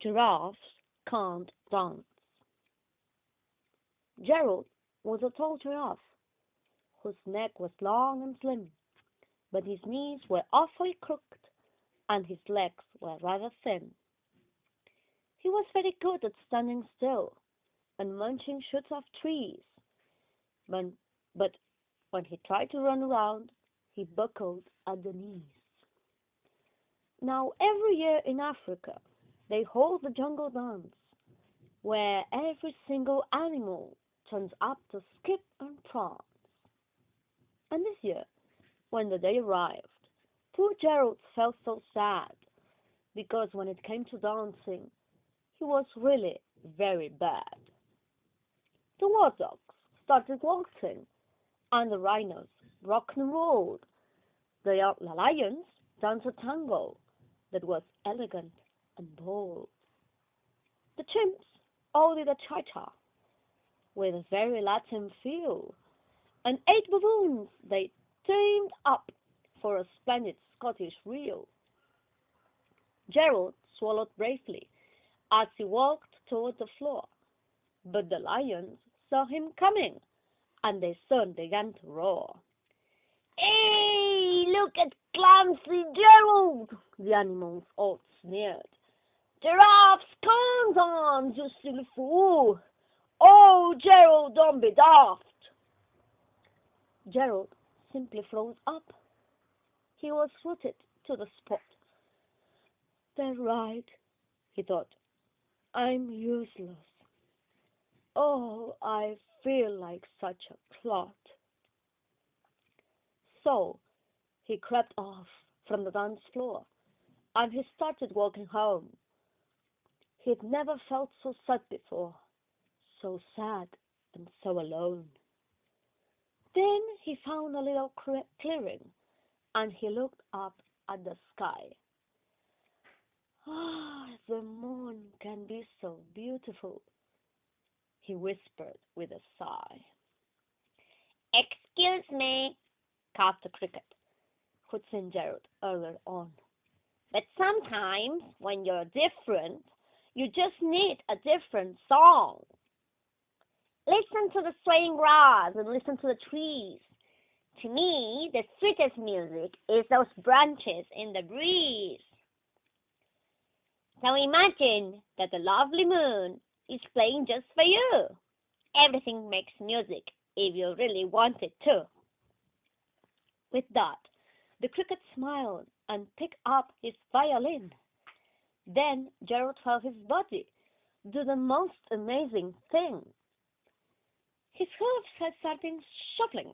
Giraffes can't dance. Gerald was a tall giraffe whose neck was long and slim, but his knees were awfully crooked and his legs were rather thin. He was very good at standing still and munching shoots off trees, but, but when he tried to run around, he buckled at the knees. Now, every year in Africa, they hold the jungle dance, where every single animal turns up to skip and prance. And this year, when the day arrived, poor Gerald felt so sad, because when it came to dancing, he was really very bad. The warthogs started waltzing, and the rhinos rocked and rolled. The lions danced a tango that was elegant and bold. The chimps all did a cha-cha with a very Latin feel, and 8 baboons they teamed up for a splendid Scottish reel. Gerald swallowed bravely as he walked toward the floor, but the lions saw him coming, and they soon began to roar. "Hey, look at clumsy Gerald!" the animals all sneered. "Giraffes can't dance, you silly fool! Oh, Gerald, don't be daft!" Gerald simply froze up. He was rooted to the spot. "They're right," he thought. "I'm useless. Oh, I feel like such a clod." So he crept off from the dance floor, and he started walking home. He'd never felt so sad before, so sad and so alone. Then he found a little clearing, and he looked up at the sky. "Ah, the moon can be so beautiful," he whispered with a sigh. "Excuse me," coughed the cricket, who'd seen Gerald earlier on, "but sometimes when you're different, you just need a different song. Listen to the swaying grass and listen to the trees. To me, the sweetest music is those branches in the breeze. So imagine that the lovely moon is playing just for you. Everything makes music if you really want it to." With that, the cricket smiled and picked up his violin. Then Gerald felt his body do the most amazing thing. His hooves had started shuffling,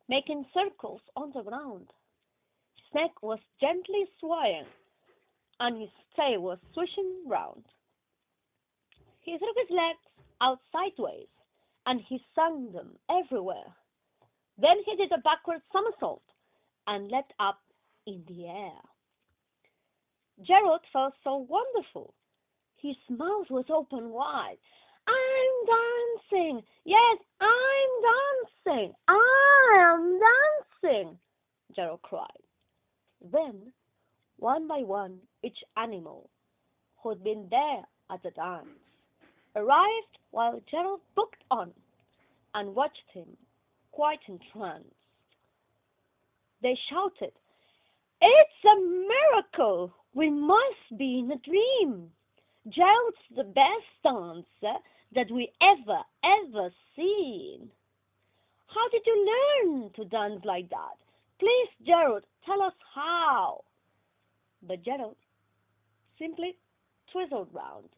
making circles on the ground. His neck was gently swaying, and his tail was swishing round. He threw his legs out sideways, and he swung them everywhere. Then he did a backward somersault and leapt up in the air. Gerald felt so wonderful. His mouth was open wide. "I'm dancing! Yes, I'm dancing! I am dancing!" Gerald cried. Then, one by one, each animal who'd been there at the dance arrived while Gerald looked on and watched him, quite entranced. They shouted, "It's a miracle! We must be in a dream! Gerald's the best dancer that we ever seen. How did you learn to dance like that? Please, Gerald, tell us how." But Gerald simply twizzled round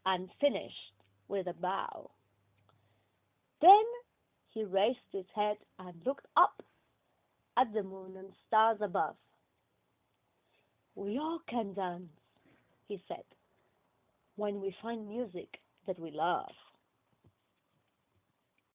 and finished with a bow. Then he raised his head and looked up at the moon and stars above. "We all can dance," he said, "when we find music that we love."